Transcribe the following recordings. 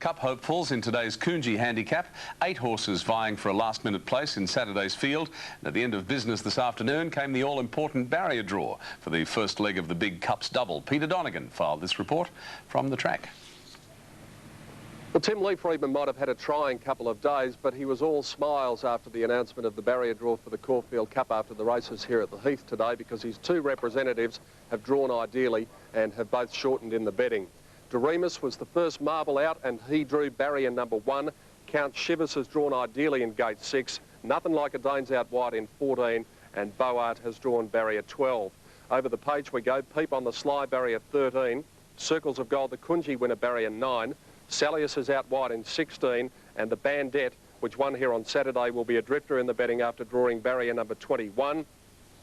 Cup hopefuls in today's Coonji handicap. 8 horses vying for a last-minute place in Saturday's field. And at the end of business this afternoon came the all-important barrier draw for the first leg of the Big Cups double. Peter Donegan filed this report from the track. Well, Tim Lee-Friedman might have had a trying couple of days, but he was all smiles after the announcement of the barrier draw for the Caulfield Cup after the races here at the Heath today, because his 2 representatives have drawn ideally and have both shortened in the betting. Doremus was the first marble out and he drew barrier number 1. Count Shivers has drawn ideally in gate 6. Nothing Like a Dane's out wide in 14, and Boart has drawn barrier 12. Over the page we go. Peep on the Sly, barrier 13. Circles of Gold, the Coonji winner, barrier 9. Salius is out wide in 16, and the Bandette, which won here on Saturday, will be a drifter in the betting after drawing barrier number 21.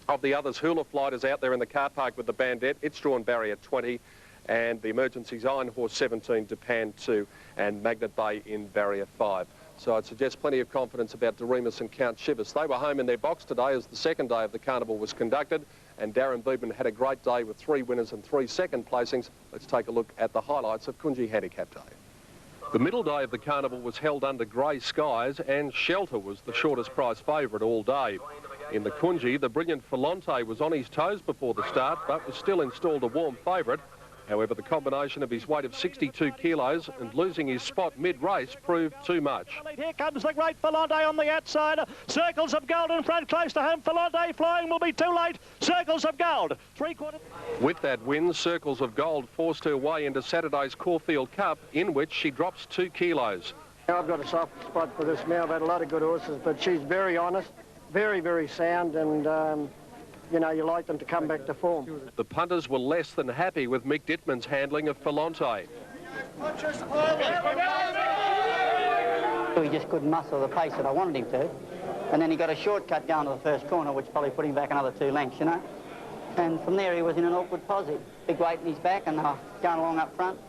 Of the others, Hula Flight is out there in the car park with the Bandette. It's drawn barrier 20. And the Emergency's Iron Horse 17, Japan 2, and Magnet Bay in barrier 5. So I'd suggest plenty of confidence about Doremus and Count Shivers. They were home in their box today as the second day of the carnival was conducted, and Darren Beedman had a great day with 3 winners and 3 second placings. Let's take a look at the highlights of Coonji Handicap Day. The middle day of the carnival was held under grey skies, and Shelter was the shortest price favourite all day. In the Coonji, the brilliant Falonte was on his toes before the start, but was still installed a warm favourite. However, the combination of his weight of 62 kilos and losing his spot mid-race proved too much. Here comes the great Falonte on the outside. Circles of Gold in front, close to home. Falonte flying will be too late. Circles of Gold, 3/4. With that win, Circles of Gold forced her way into Saturday's Caulfield Cup, in which she drops 2 kilos. I've got a soft spot for this mare. I've had a lot of good horses, but she's very honest, very, very sound, and you know, you like them to come back to form. The punters were less than happy with Mick Dittman's handling of Falonte. He just couldn't muscle the pace that I wanted him to. And then he got a shortcut down to the first corner, which probably put him back another 2 lengths, you know. And from there, he was in an awkward posse. Big weight in his back and going along up front.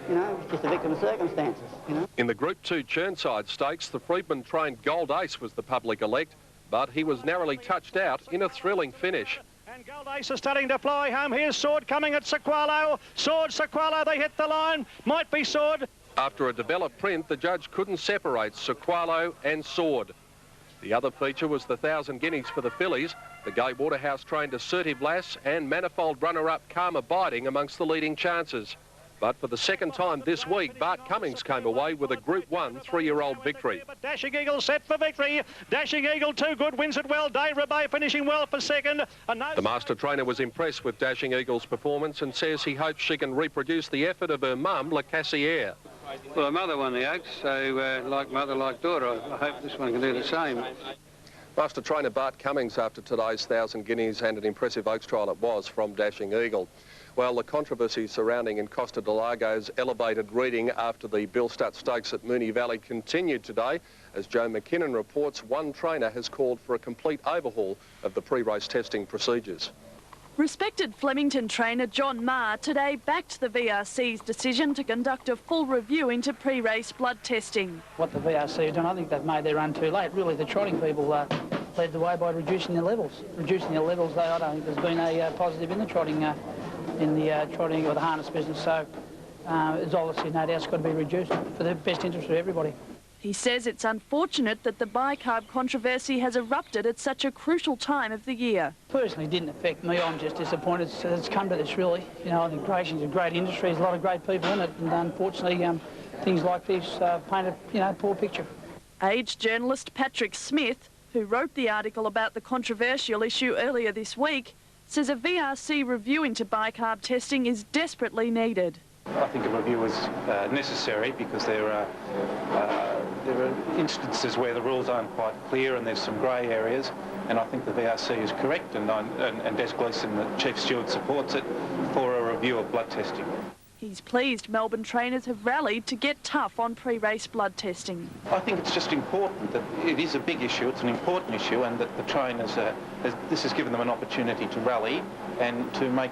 You know, just a victim of circumstances, you know. In the Group 2 Churnside Stakes, the Friedman-trained Gold Ace was the public elect, but he was narrowly touched out in a thrilling finish. And Gold Ace is starting to fly home. Here's Sword coming at Sequalo. Sword, Sequalo, they hit the line. Might be Sword. After a developed print, the judge couldn't separate Sequalo and Sword. The other feature was the 1,000 guineas for the fillies, the Gay Waterhouse-trained Assertive Lass and manifold runner-up Karma Biding amongst the leading chances. But for the second time this week, Bart Cummings came away with a Group 1 3-year-old victory. But Dashing Eagle set for victory. Dashing Eagle too good, wins it well. Day Rebay finishing well for second. The master trainer was impressed with Dashing Eagle's performance and says he hopes she can reproduce the effort of her mum, La Cassiere. Well, her mother won the Oaks, so like mother, like daughter. I hope this one can do the same. Master trainer Bart Cummings after today's 1,000 guineas, and an impressive Oaks trial it was from Dashing Eagle. Well, the controversy surrounding Encosta de Lago's elevated reading after the Bill Stutt Stakes at Moonee Valley continued today. As Joe McKinnon reports, one trainer has called for a complete overhaul of the pre-race testing procedures. Respected Flemington trainer John Marr today backed the VRC's decision to conduct a full review into pre-race blood testing. What the VRC have done, I think they've made their run too late. Really, the trotting people led the way by reducing their levels. Reducing their levels, though, I don't think there's been a positive in the trotting trotting or the harness business. So it's obviously no doubt it's got to be reduced for the best interest of everybody. He says it's unfortunate that the bicarb controversy has erupted at such a crucial time of the year. Personally, it didn't affect me. I'm just disappointed it's come to this, really. You know, I think racing's a great industry. There's a lot of great people in it, and unfortunately, things like this paint a poor picture. Age journalist Patrick Smith, who wrote the article about the controversial issue earlier this week, says a VRC review into bicarb testing is desperately needed. I think a review is necessary because there are instances where the rules aren't quite clear and there's some grey areas, and I think the VRC is correct, and Des Gleeson, the Chief Steward, supports it for a review of blood testing. He's pleased Melbourne trainers have rallied to get tough on pre-race blood testing. I think it's just important that it is a big issue, it's an important issue, and that the trainers, this has given them an opportunity to rally and to make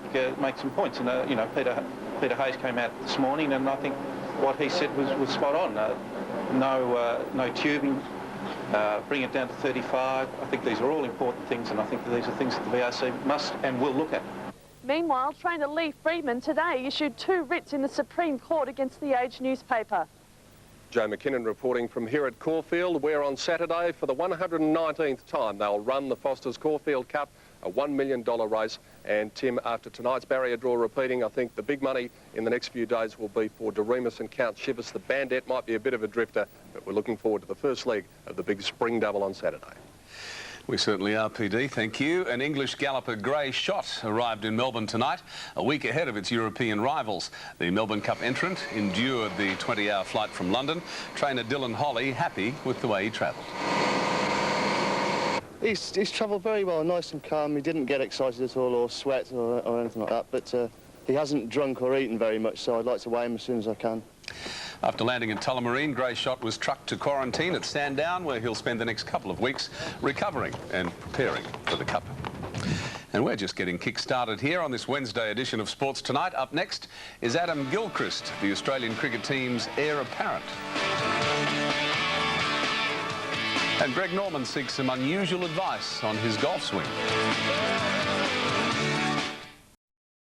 some points. And you know, Peter Hayes came out this morning, and I think what he said was spot on. No tubing, bring it down to 35. I think these are all important things, and I think that these are things that the VRC must and will look at. Meanwhile, trainer Lee Friedman today issued 2 writs in the Supreme Court against the Age newspaper. Joe McKinnon reporting from here at Caulfield, where on Saturday, for the 119th time, they'll run the Foster's Caulfield Cup, a $1 million race. And Tim, after tonight's barrier draw repeating, I think the big money in the next few days will be for Doremus and Count Chivas. The Bandit might be a bit of a drifter, but we're looking forward to the first leg of the big spring double on Saturday. We certainly are, PD. Thank you. An English galloper Grey Shot arrived in Melbourne tonight, a week ahead of its European rivals. The Melbourne Cup entrant endured the 20-hour flight from London. Trainer Dylan Holly happy with the way he travelled. He's travelled very well, nice and calm. He didn't get excited at all or sweat or anything like that, but he hasn't drunk or eaten very much, so I'd like to weigh him as soon as I can. After landing in Tullamarine, Grey Shot was trucked to quarantine at Sandown, where he'll spend the next couple of weeks recovering and preparing for the Cup. And we're just getting kick-started here on this Wednesday edition of Sports Tonight. Up next is Adam Gilchrist, the Australian cricket team's heir apparent. And Greg Norman seeks some unusual advice on his golf swing.